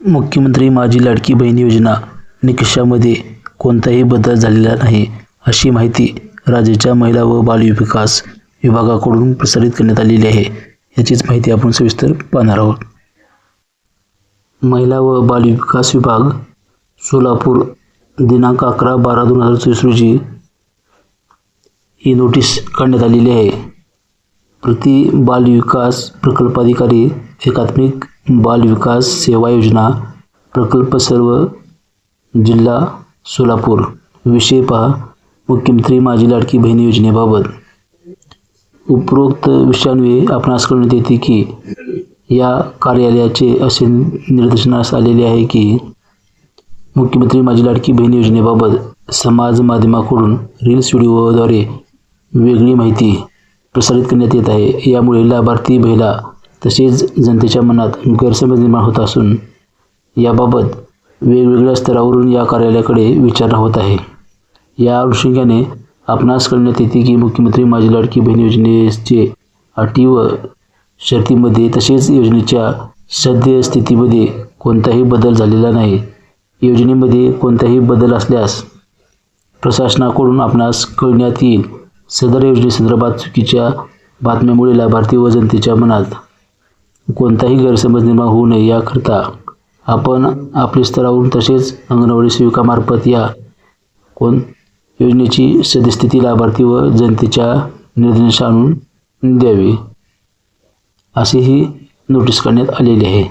मुख्यमंत्री माझी लाडकी बहीण योजना निकषामध्ये कोणताही बदल झालेला नाही, अशी माहिती राज्याच्या महिला व बालविकास विभागाकडून प्रसारित करण्यात आलेली आहे. याचीच माहिती आपण सविस्तर पाहणार आहोत. महिला व बालविकास विभाग सोलापूर दिनांक 11/12/2024 रोजी ही नोटीस काढण्यात आलेली आहे. प्रति बालविकास प्रकल्पाधिकारी एकात्मिक बालविकास सेवा योजना प्रकल्प सर्व जिल्हा सोलापूर. विषय पहा, मुख्यमंत्री माझी लाडकी बहीण योजनेबाबत. उपरोक्त विषयान्वये आपणास कळविण्यात येते की या कार्यालयाचे असे निदर्शनास आलेले आहे की मुख्यमंत्री माझी लाडकी बहीण योजनेबाबत समाज माध्यमाकडून रील्स व्हिडिओद्वारे वेगळी माहिती प्रसारित करण्यात येत आहे. यामुळे लाभार्थी महिला तसेच जनतेच्या मनात गैरसमज निर्माण होत असून याबाबत वेगवेगळ्या स्तरावरून या कार्यालयाकडे विचारणा होत आहे. या अनुषंगाने आपणास कळविण्यात येते की मुख्यमंत्री माझी लाडकी बहीण योजनेचे अटी व शर्तीमध्ये तसेच योजनेच्या सद्यस्थितीमध्ये कोणताही बदल झालेला नाही. योजनेमध्ये कोणताही बदल असल्यास प्रशासनाकडून आपणास कळविण्यात येईल. सदर योजनेसंदर्भात चुकीच्या बातम्यामुळे लाभार्थी व जनतेच्या मनात कोणताही गैरसमज निर्माण होऊ नये याकरिता आपण आपल्या स्तरावरून तसेच अंगणवाडी सेविकामार्फत या योजनेची सद्यस्थिती लाभार्थी व जनतेच्या निदर्शनास आणून द्यावी, असे ही नोटीस काढण्यात आलेली आहे.